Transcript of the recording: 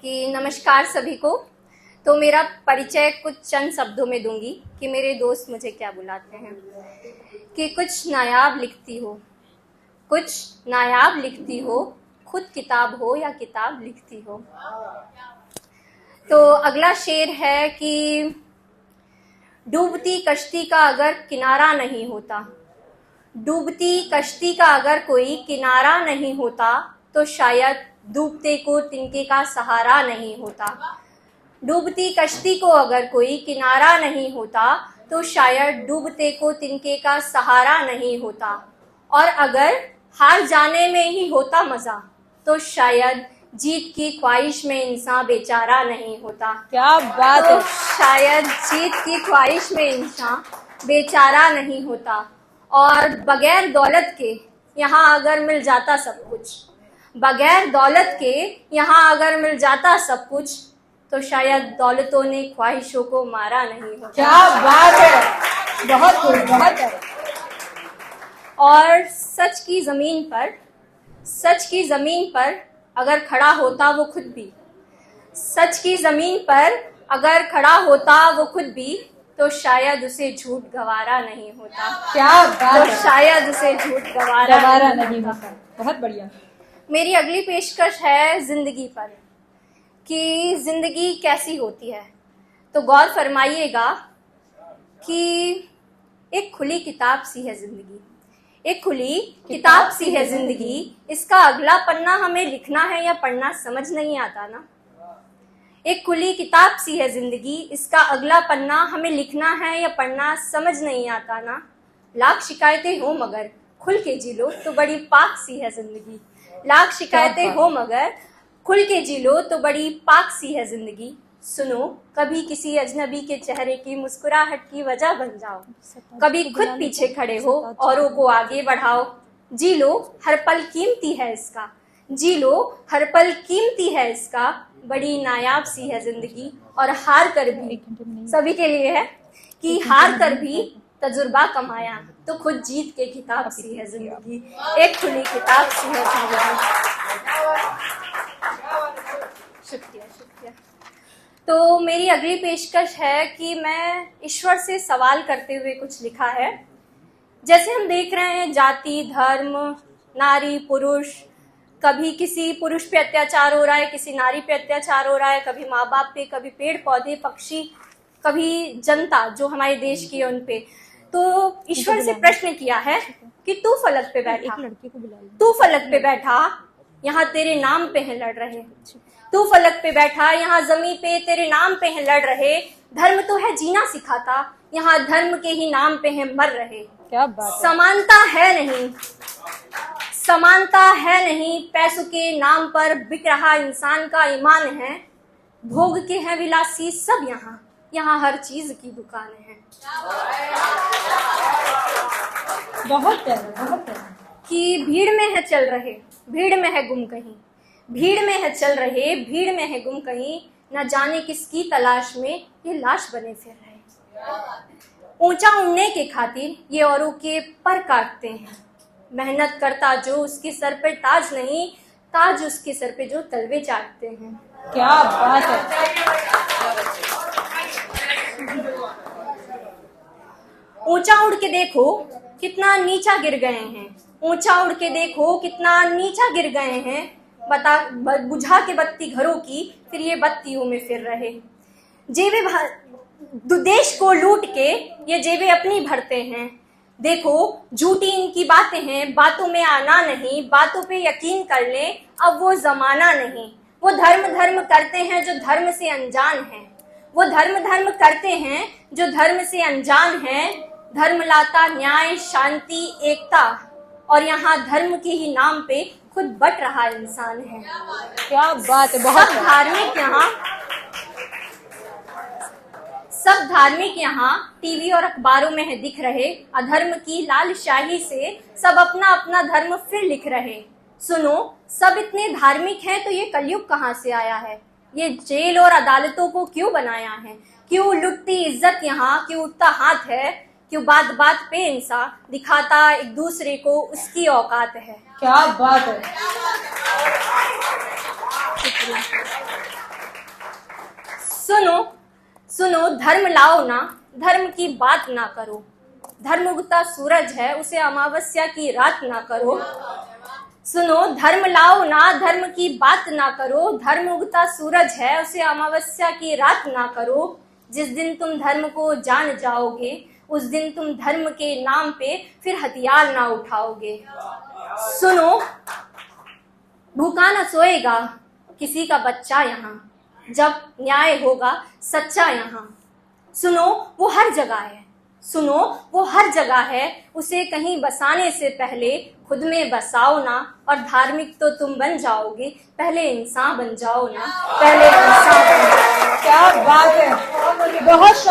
कि नमस्कार सभी को। तो मेरा परिचय कुछ चंद शब्दों में दूंगी कि मेरे दोस्त मुझे क्या बुलाते हैं। कि कुछ नायाब लिखती हो, कुछ नायाब लिखती हो, खुद किताब हो या किताब लिखती हो। तो अगला शेर है कि डूबती कश्ती का अगर किनारा नहीं होता, डूबती कश्ती का अगर कोई किनारा नहीं होता तो शायद डूबते को तिनके का सहारा नहीं होता। डूबती कश्ती को अगर कोई किनारा नहीं होता तो शायद डूबते को तिनके का सहारा नहीं होता। और अगर हार जाने में ही होता मजा तो शायद जीत की ख्वाहिश में इंसान बेचारा नहीं होता। क्या बात है। शायद जीत की ख्वाहिश में इंसान बेचारा नहीं होता। और बगैर दौलत के यहाँ अगर मिल जाता सब कुछ, बगैर दौलत के यहाँ अगर मिल जाता सब कुछ तो शायद दौलतों ने ख्वाहिशों को मारा नहीं होता। क्या बात है, बहुत खूब, बहुत है। और सच की जमीन पर अगर खड़ा होता वो खुद भी, सच की जमीन पर अगर खड़ा होता वो खुद भी तो शायद उसे झूठ गवारा नहीं होता। क्या बात तो है। शायद उसे झूठ गवारा नहीं होता। बहुत बढ़िया। मेरी अगली पेशकश है जिंदगी पर कि जिंदगी कैसी होती है। तो गौर फरमाइएगा कि एक खुली किताब सी है जिंदगी, एक खुली किताब सी है जिंदगी। इसका अगला पन्ना हमें लिखना है या पढ़ना समझ नहीं आता ना। एक खुली किताब सी है जिंदगी, इसका अगला पन्ना हमें लिखना है या पढ़ना समझ नहीं आता ना। लाख शिकायतें हो मगर खुल के जी लो तो बड़ी पाक सी है जिंदगी। लाख शिकायतें हो मगर खुल के जी लो तो बड़ी पाक सी है जिंदगी। सुनो कभी किसी अजनबी के चेहरे की मुस्कुराहट की वजह बन जाओ, कभी खुद पीछे खड़े हो औरों को आगे बढ़ाओ। जी लो हर पल कीमती है इसका, जी लो हर पल कीमती है इसका। बड़ी नायाब सी है जिंदगी। और हार कर भी, सभी के लिए है कि हार कर भी तजुर्बा कमाया तो खुद जीत के किताब सी है जिंदगी। एक खुली किताब सी है जिंदगी। शुक्रिया। तो मेरी अगली पेशकश है कि मैं ईश्वर से सवाल करते हुए कुछ लिखा है। जैसे हम देख रहे हैं जाति, धर्म, नारी, पुरुष, कभी किसी पुरुष पे अत्याचार हो रहा है, किसी नारी पे अत्याचार हो रहा है, कभी माँ बाप पे, कभी पेड़ पौधे पक्षी, कभी जनता जो हमारे देश की है उन पे। तो ईश्वर से प्रश्न किया है कि तू फलक पे बैठा, तू फलक पे बैठा, यहाँ तेरे नाम पे है लड़ रहे। तू फलक पे बैठा, यहाँ जमीन पे तेरे नाम पे है लड़ रहे। धर्म तो है जीना सिखाता, यहाँ धर्म के ही नाम पे है मर रहे। क्या बात है। समानता है नहीं, समानता है नहीं, पैसों के नाम पर बिक रहा इंसान का ईमान है। भोग के हैं विलासी सब यहाँ, यहाँ हर चीज की दुकान है। बहुत है, बहुत है। कि भीड़ में है चल रहे, भीड़ में है गुम कहीं, भीड़ में है चल रहे, भीड़ में है गुम कहीं। न जाने किसकी तलाश में ये लाश बने फिर रहे। ऊंचा उड़ने के खातिर ये औरों के पर काटते हैं। मेहनत करता जो उसके सर पे ताज नहीं, ताज उसके सर पे जो तलवे चाटते हैं। क्या बात है। ऊंचा उड़ के देखो कितना नीचा गिर गए हैं, ऊंचा उड़ के देखो कितना नीचा गिर गए हैं। बुझा के बत्ती घरों की फिर ये बत्तियों में फिर रहे। जेबे देश को लूट के ये जेबे अपनी भरते हैं। देखो झूठी इनकी बातें हैं, बातों में आना नहीं, बातों पे यकीन कर ले अब वो जमाना नहीं। वो धर्म करते हैं जो धर्म से अनजान है, वो धर्म करते हैं जो धर्म से अनजान है। धर्म लाता न्याय, शांति, एकता, और यहाँ धर्म के ही नाम पे खुद बट रहा इंसान है। क्या बात है। बहुत सब धार्मिक यहाँ टीवी और अखबारों में है दिख रहे। अधर्म की लाल शाही से सब अपना अपना धर्म फिर लिख रहे। सुनो सब इतने धार्मिक हैं तो ये कलयुग कहाँ से आया है। ये जेल और अदालतों को क्यों बनाया है। क्यों लुटती इज्जत यहाँ, क्यों उठता हाथ है, क्यों बात बात पे इंसान दिखाता एक दूसरे को उसकी औकात है। क्या बात है। सुनो सुनो धर्म लाओ ना, धर्म की बात ना करो। धर्म उगता सूरज है, उसे अमावस्या की रात ना करो। सुनो धर्म लाओ ना, धर्म की बात ना करो। धर्म उगता सूरज है, उसे अमावस्या की रात ना करो। जिस दिन तुम धर्म को जान जाओगे, उस दिन तुम धर्म के नाम पे फिर हथियार ना उठाओगे। सुनो भूखा ना सोएगा किसी का बच्चा यहाँ, जब न्याय होगा सच्चा यहाँ। सुनो वो हर जगह है, सुनो वो हर जगह है, उसे कहीं बसाने से पहले खुद में बसाओ ना। और धार्मिक तो तुम बन जाओगे, पहले इंसान बन जाओ ना, पहले इंसान बन जाओ। क्या बात है, बहुत